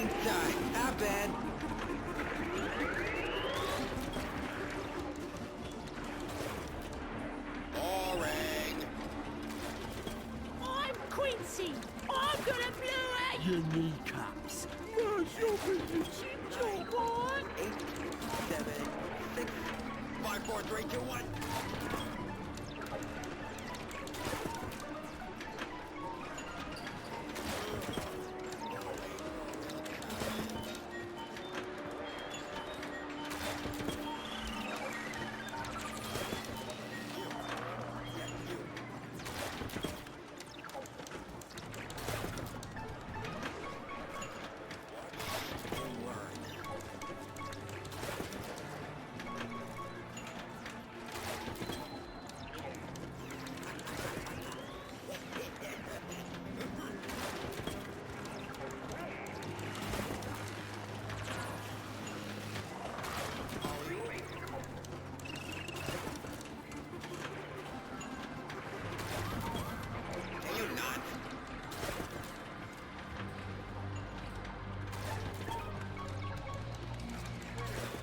Pink side. Not bad. Boring. I'm Quincy. I'm gonna blow out Your kneecaps. Where's your business? your boy. 8, 7, 6, 5, 4, 3, 2, 1.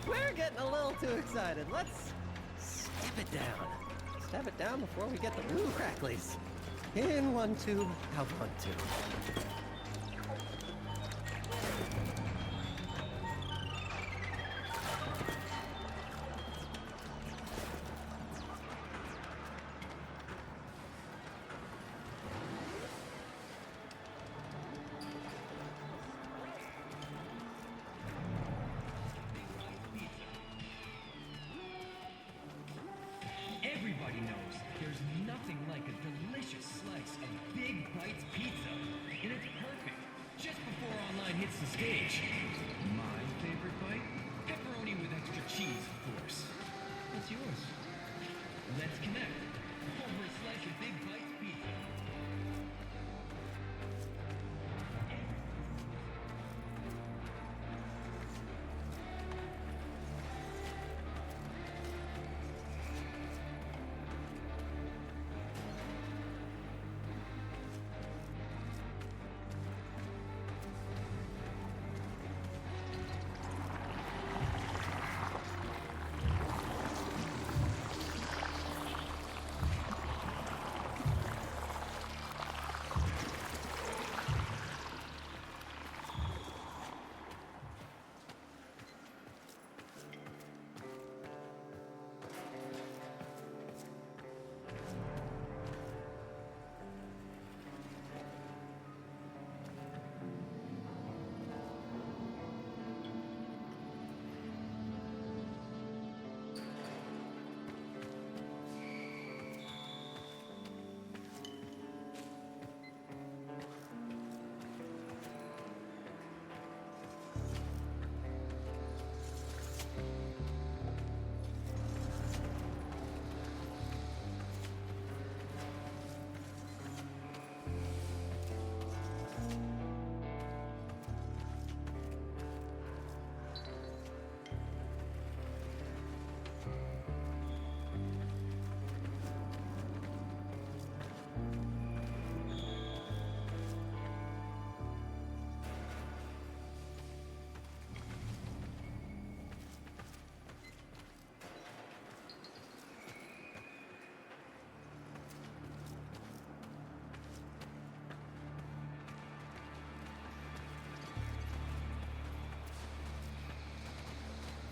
We're getting a little too excited. Let's step it down. Step it down before we get the woo cracklies. In one tube, out one tube. Everybody knows there's nothing like a delicious slice of Big Bites pizza. And it's perfect, just before online hits the stage. My favorite bite? Pepperoni with extra cheese, of course. What's yours? Let's connect over a slice of Big Bites pizza.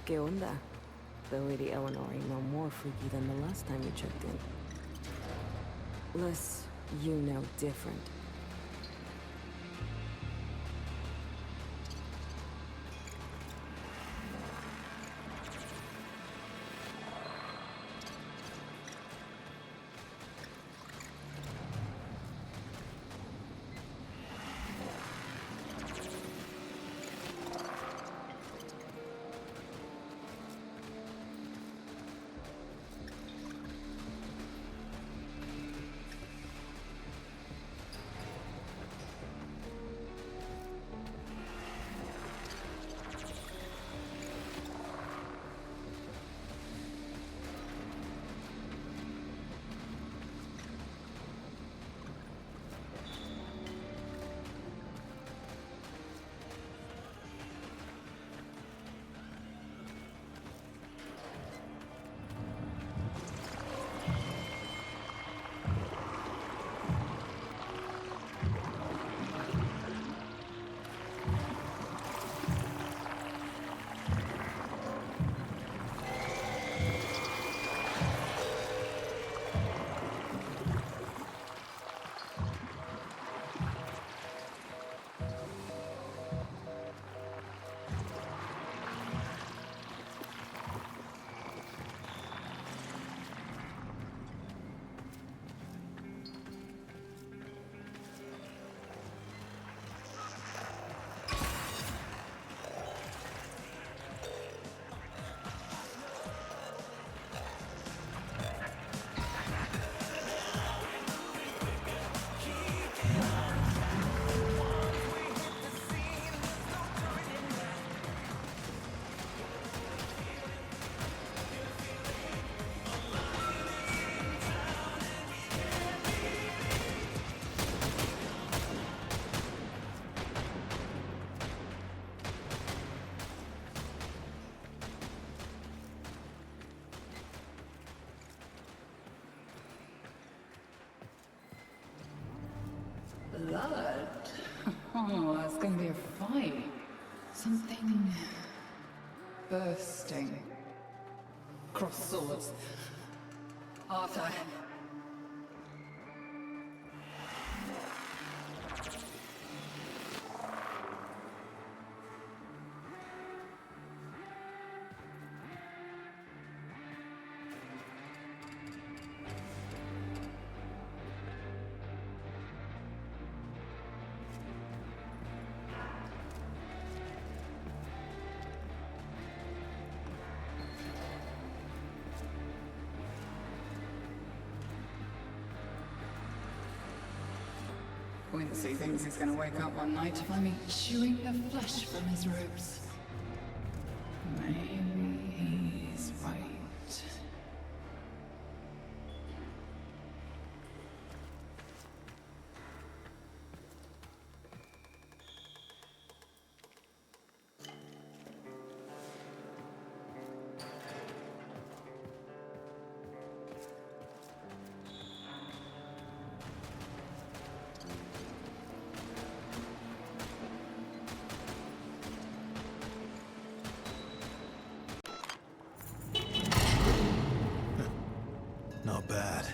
¿Qué onda? The Lady Eleanor ain't no more freaky than the last time you checked in. Less, you know, different. blood. Oh, that's gonna be a fight. Something bursting. Cross swords. Arthur. Quincy thinks he's gonna wake up one night to find me chewing the flesh from his ribs. Maybe he's right. Not bad.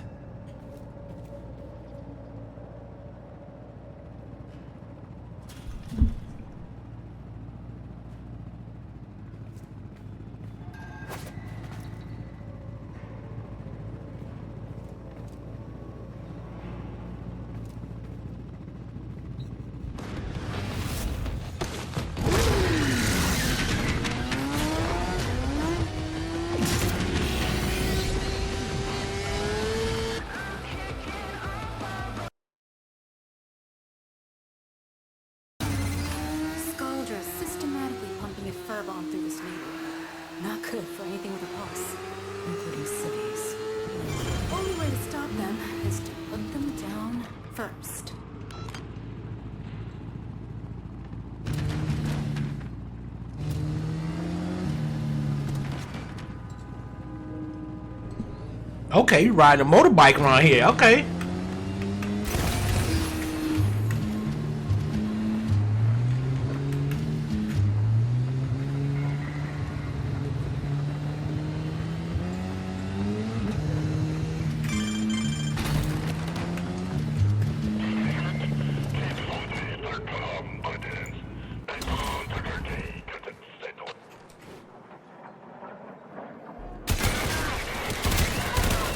Systematically pumping a fur bomb through this neighborhood. Not good for anything with a pulse, including cities. Only way to stop them is to put them down first. Okay, you riding a motorbike around here. Okay.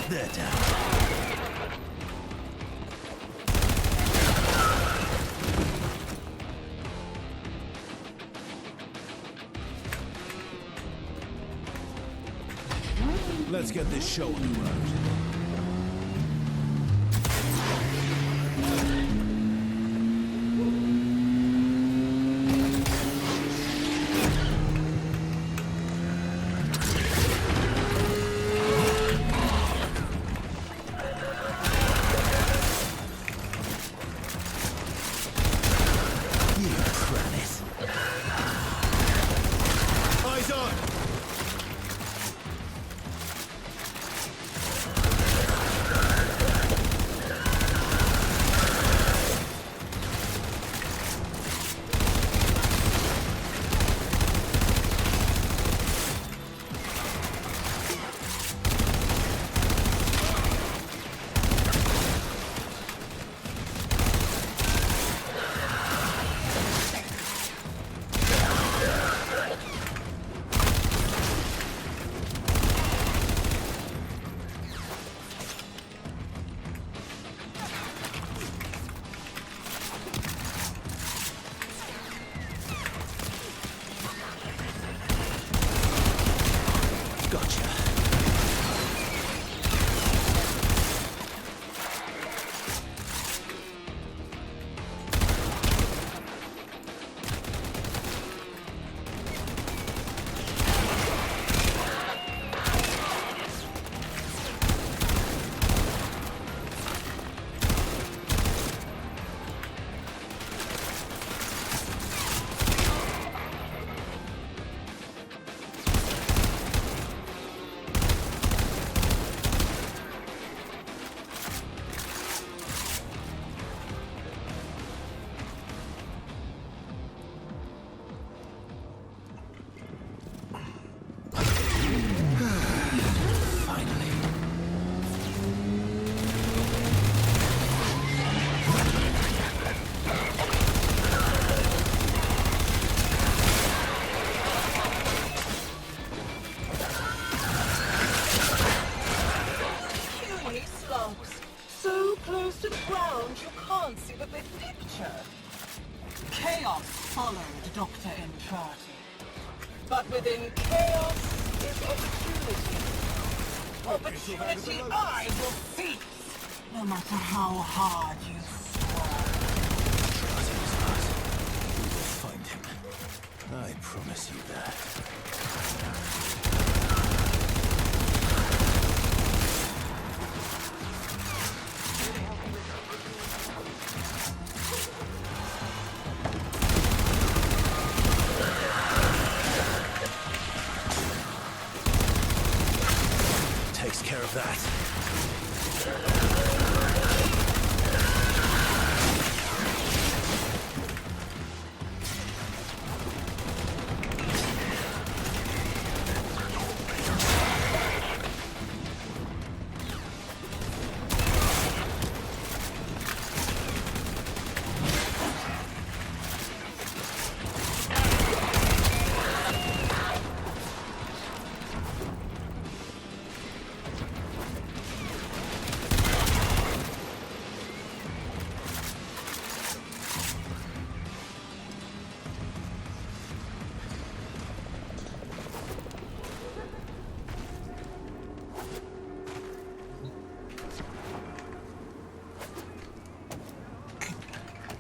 They're down. Let's get this show on the road. Eyes on! close to the ground, you can't see the big picture. Chaos followed Dr. Entrati. But within chaos is opportunity. Opportunity I will seize, no matter how hard you strive. We will find him. I promise you that. Takes care of that.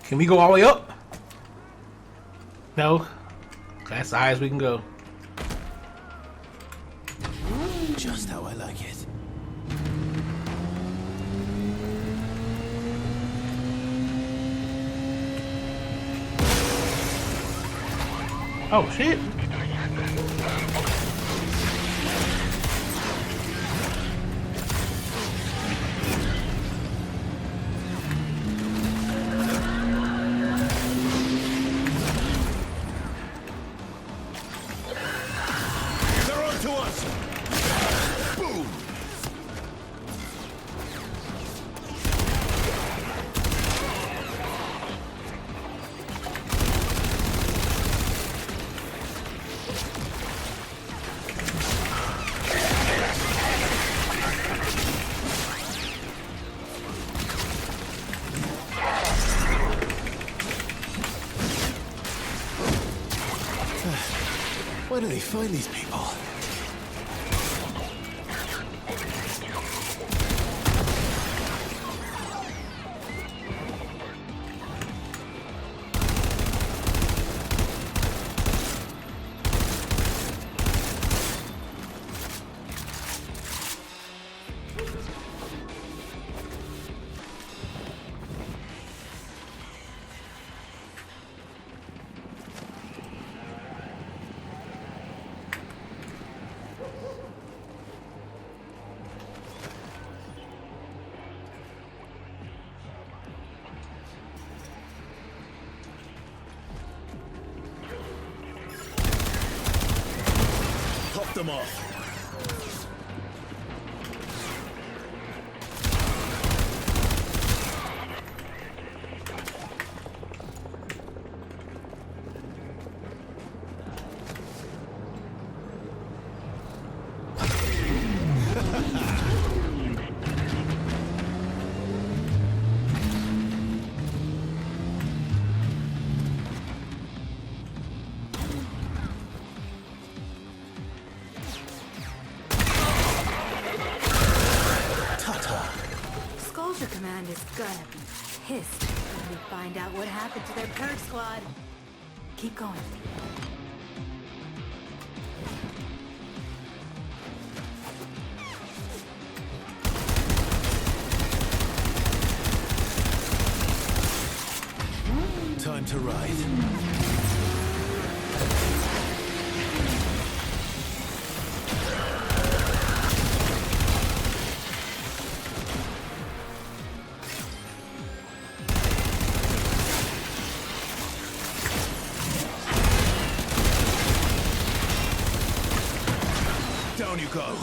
Can we go all the way up? No. That's the highest we can go. Just how I like it. Oh shit. They're on to us! Boom! Where do they find these people? Top them off. Sculpture Command is gonna be pissed when we find out what happened to their perk squad. Keep going. Time to ride. Down you go.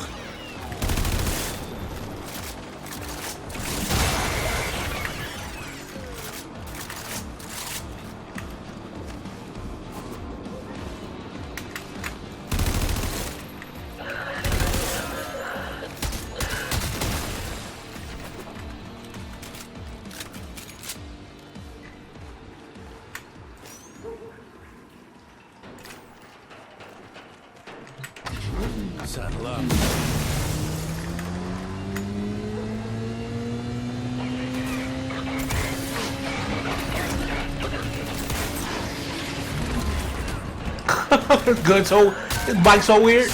Saddle up. Good, so this bike's so weird.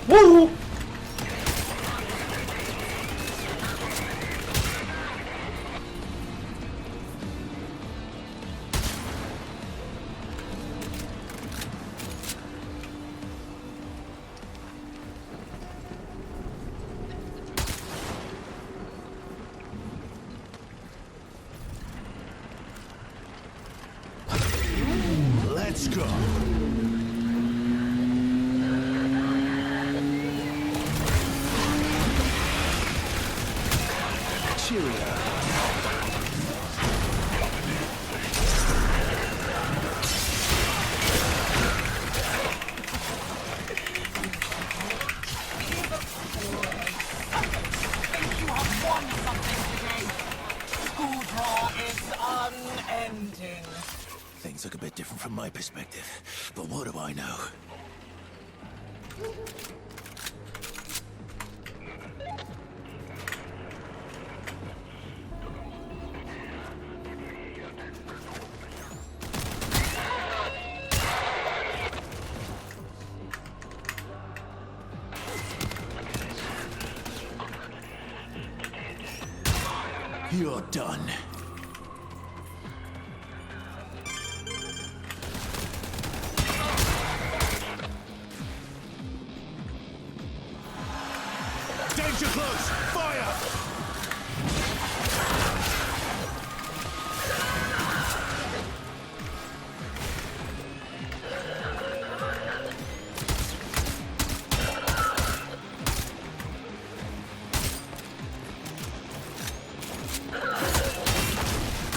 Woo! Let's go. You have won something today. School draw is unending. Things look a bit different from my perspective, but what do I know? You're done. Danger close! Fire!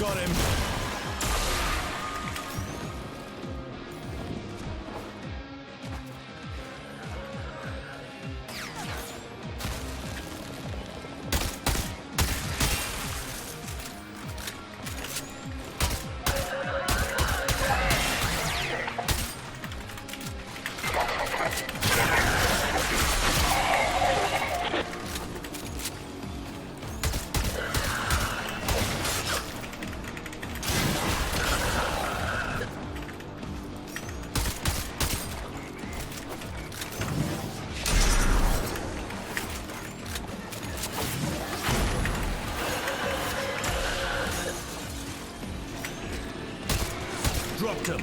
Got him. Dropped him.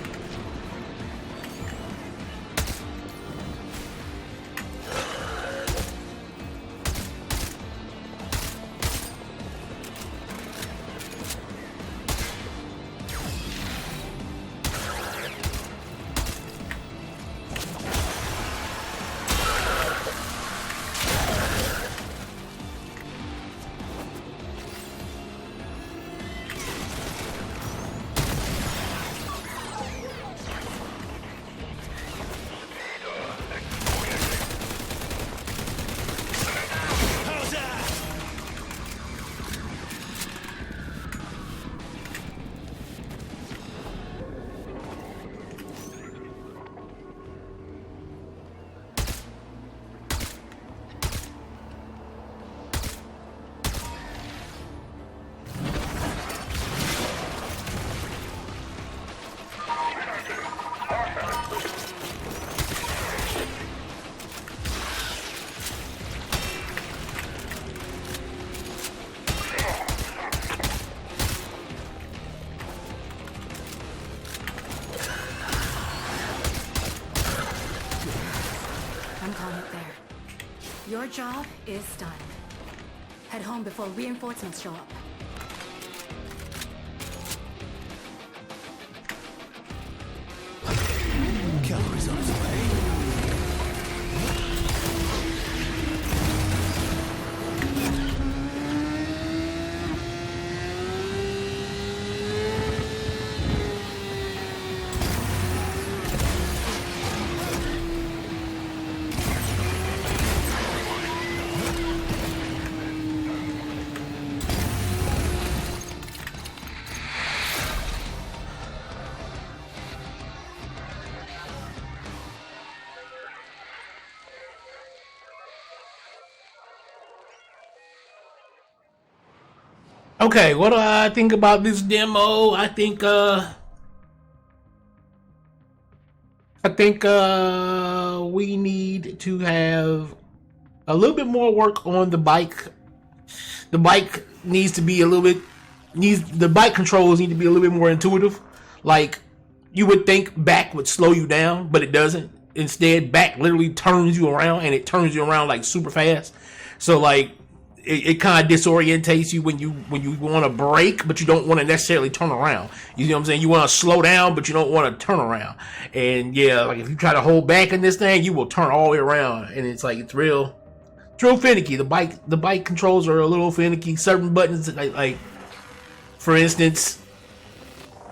I'm calling it there. Your job is done. Head home before reinforcements show up. Cavalry's on its way. Okay, what do I think about this demo? I think we need to have a little bit more work on the bike. The bike needs to be a little bit the bike controls need to be a little bit more intuitive. Like, you would think back would slow you down, but it doesn't. Instead, back literally turns you around, and it turns you around like super fast. So like it kind of disorientates you when you want to brake, but you don't want to necessarily turn around. You know what I'm saying? You want to slow down, but you don't want to turn around. And yeah, like if you try to hold back in this thing, you will turn all the way around, and it's like it's real finicky. The bike controls are a little finicky. Certain buttons, like for instance,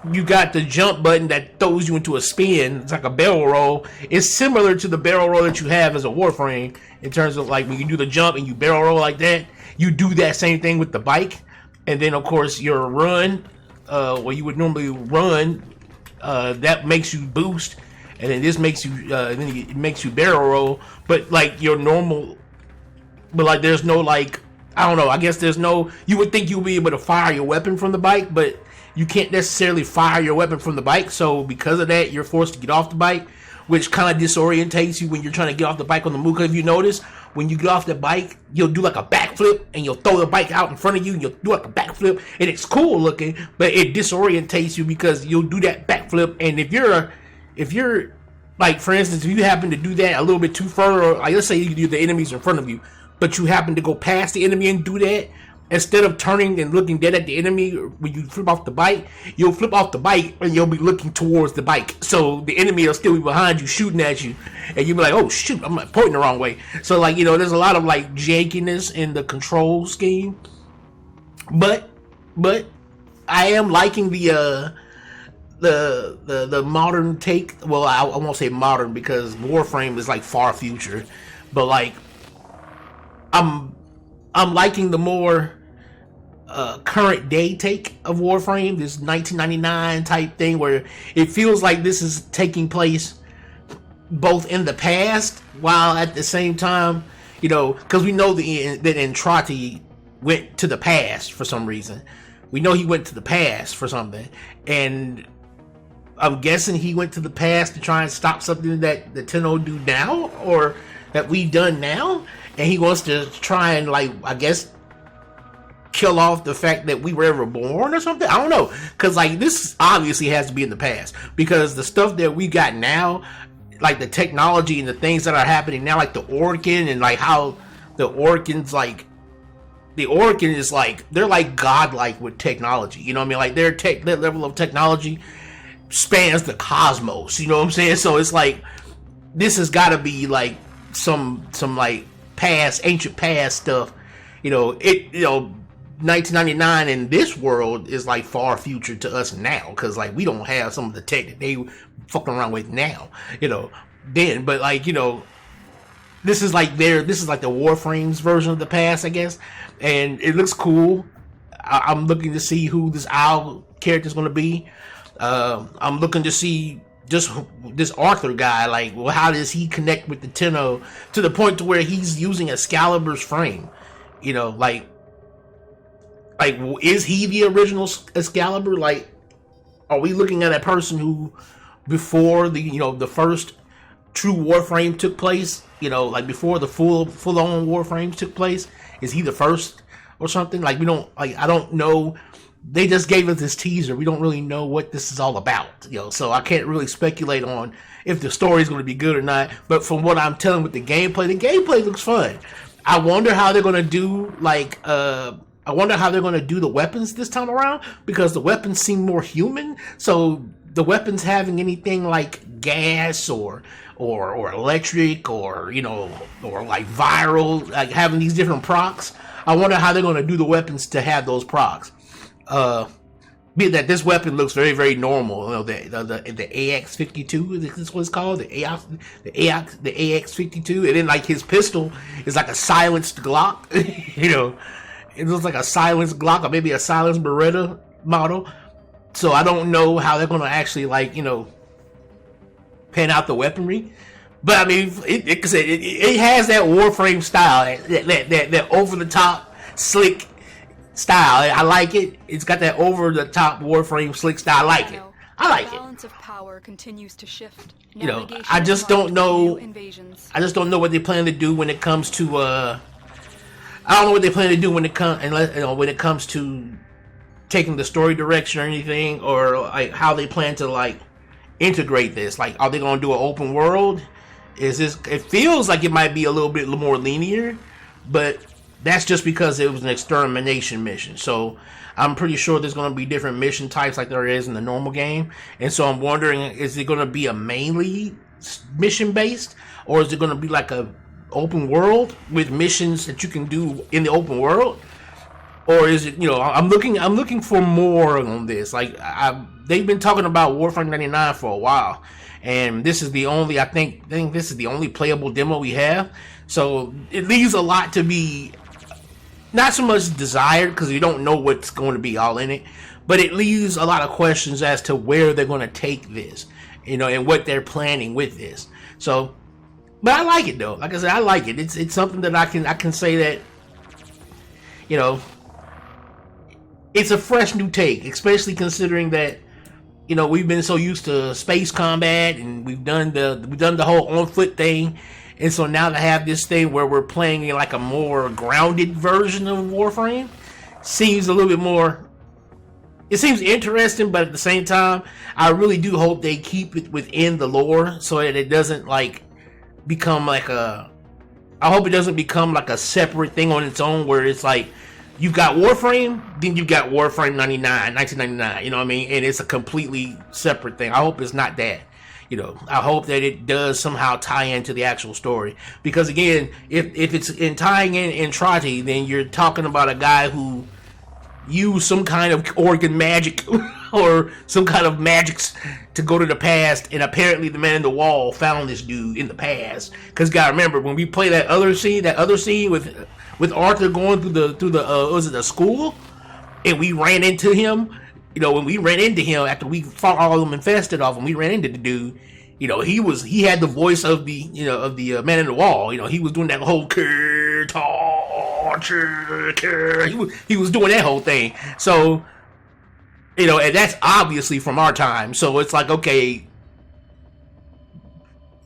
you got the jump button that throws you into a spin. It's like a barrel roll. It's similar to the barrel roll that you have as a Warframe in terms of like when you do the jump and you barrel roll like that. You do that same thing with the bike, and then of course your run, where you would normally run, that makes you boost, and then this makes you, then it makes you barrel roll. But like your normal, but like there's no like, I don't know. I guess there's no. You would think you would be able to fire your weapon from the bike, but you can't necessarily fire your weapon from the bike. So because of that, you're forced to get off the bike, which kind of disorientates you when you're trying to get off the bike on the move. Because if you notice, when you get off the bike, you'll do like a backflip, and you'll throw the bike out in front of you, and you'll do like a backflip, and it's cool looking, but it disorientates you because you'll do that backflip, and if you're like, for instance, if you happen to do that a little bit too far, or like let's say the enemies in front of you, but you happen to go past the enemy and do that, instead of turning and looking dead at the enemy when you flip off the bike, you'll flip off the bike and you'll be looking towards the bike. So the enemy will still be behind you, shooting at you, and you'll be like, oh shoot, I'm pointing the wrong way. So like, there's a lot of like jankiness in the control scheme. But I am liking the modern take. Well, I won't say modern because Warframe is like far future, but like I'm liking the more current day take of Warframe, this 1999 type thing where it feels like this is taking place both in the past while at the same time, because we know that Entrati went to the past for some reason. We know he went to the past for something, and I'm guessing he went to the past to try and stop something that the Tenno do now, or that we've done now. And he wants to try and, like, I guess, kill off the fact that we were ever born or something. I don't know. Because, like, this obviously has to be in the past. Because the stuff that we got now, like the technology and the things that are happening now, like the Orkin and, like, how the Orkins, like, the Orkin is, like, they're, like, godlike with technology. You know what I mean? Like, their level of technology spans the cosmos. You know what I'm saying? So it's, like, this has got to be, like, some like, ancient past stuff. 1999 in this world is like far future to us now, because like we don't have some of the tech that they fucking around with now, then. But like, this is like the Warframes version of the past, I guess, and it looks cool. I'm looking to see who this owl character is going to be. I'm looking to see just this Arthur guy, like, well, how does he connect with the Tenno to the point to where he's using Excalibur's frame? Like, is he the original Excalibur? Like, are we looking at a person who, before the first true Warframe took place, like before the full-on Warframes took place, is he the first or something? Like, I don't know. They just gave us this teaser. We don't really know what this is all about, so I can't really speculate on if the story is going to be good or not. But from what I'm telling with the gameplay looks fun. I wonder how they're going to do, like, the weapons this time around, because the weapons seem more human. So the weapons having anything like gas or electric or like viral, like having these different procs. I wonder how they're going to do the weapons to have those procs. Be that this weapon looks very, very normal. The AX-52, is this what it's called? The AX-52, and then like his pistol is like a silenced Glock. It looks like a silenced Glock or maybe a silenced Beretta model. So I don't know how they're going to actually pan out the weaponry. But I mean, it has that Warframe style, that over the top, slick, style. I like it. It's got that over the top Warframe slick style. I like it. I like the it. balance of power continues to shift. You know, Navigation I just is don't marked with know. new invasions. I just don't know what they plan to do when it comes to. I don't know what they plan to do when it comes to taking the story direction or anything, or like how they plan to like integrate this. Like, are they going to do an open world? Is this? It feels like it might be a little bit more linear, but that's just because it was an extermination mission. So I'm pretty sure there's going to be different mission types like there is in the normal game. And so I'm wondering, is it going to be a mainly mission based, or is it going to be like a open world with missions that you can do in the open world? Or is it, I'm looking for more on this. Like, they've been talking about Warframe 99 for a while, and this is the only, I think this is the only playable demo we have. So it leaves a lot to be, not so much desired, because you don't know what's going to be all in it, but it leaves a lot of questions as to where they're going to take this, and what they're planning with this. So, but I like it though. Like I said, I like it. It's something that I can say that, it's a fresh new take, especially considering that, we've been so used to space combat, and we've done the whole on foot thing, and so now to have this thing where we're playing in like a more grounded version of Warframe seems a little bit more. It seems interesting, but at the same time, I really do hope they keep it within the lore so that it doesn't like become like a. I hope it doesn't become like a separate thing on its own, where it's like, you've got Warframe, then you've got Warframe 1999, you know what I mean? And it's a completely separate thing. I hope it's not that. I hope that it does somehow tie into the actual story. Because again, if it's in tying in Entrati, then you're talking about a guy who used some kind of organ magic or some kind of magics to go to the past, and apparently the man in the wall found this dude in the past. Because gotta remember, when we play that other scene with Arthur going through the school, and we ran into him. When we ran into him after we fought all of them infested off, and we ran into the dude, he had the voice of the man in the wall. He was doing that whole he was doing that whole thing. So, and that's obviously from our time. So it's like, okay,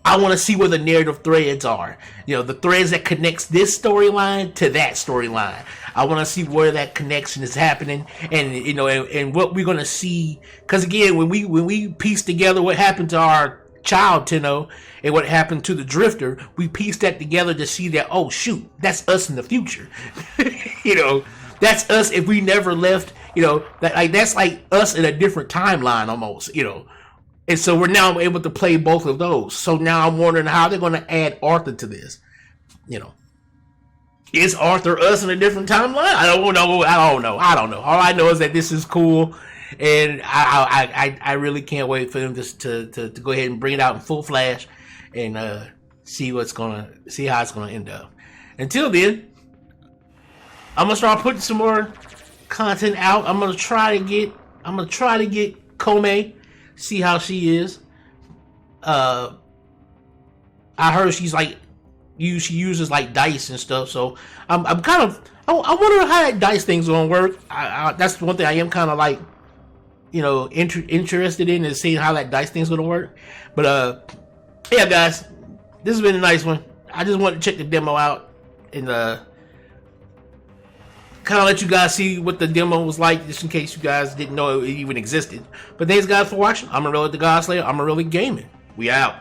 I want to see where the narrative threads are. The threads that connects this storyline to that storyline. I want to see where that connection is happening, and and what we're gonna see. Because again, when we piece together what happened to our child Tenno and what happened to the Drifter, we piece that together to see that, oh shoot, that's us in the future. That's us if we never left. That's like us in a different timeline almost. And so we're now able to play both of those. So now I'm wondering how they're going to add Arthur to this. Is Arthur us in a different timeline? I don't know. All I know is that this is cool, and I really can't wait for them to go ahead and bring it out in full flash and see how it's gonna end up. Until then, I'm gonna start putting some more content out. I'm gonna try to get Kome. See how she is. I heard she's like, she uses like dice and stuff. So I'm kind of, I wonder how that dice thing's gonna work. That's one thing I am kind of like, interested in, is seeing how that dice thing's gonna work. But yeah, guys, this has been a nice one. I just wanted to check the demo out and kind of let you guys see what the demo was like, just in case you guys didn't know it even existed. But thanks guys for watching. I'm Amon-Rellik the God Slayer. I'm Amon-Rellik Gaming. We out.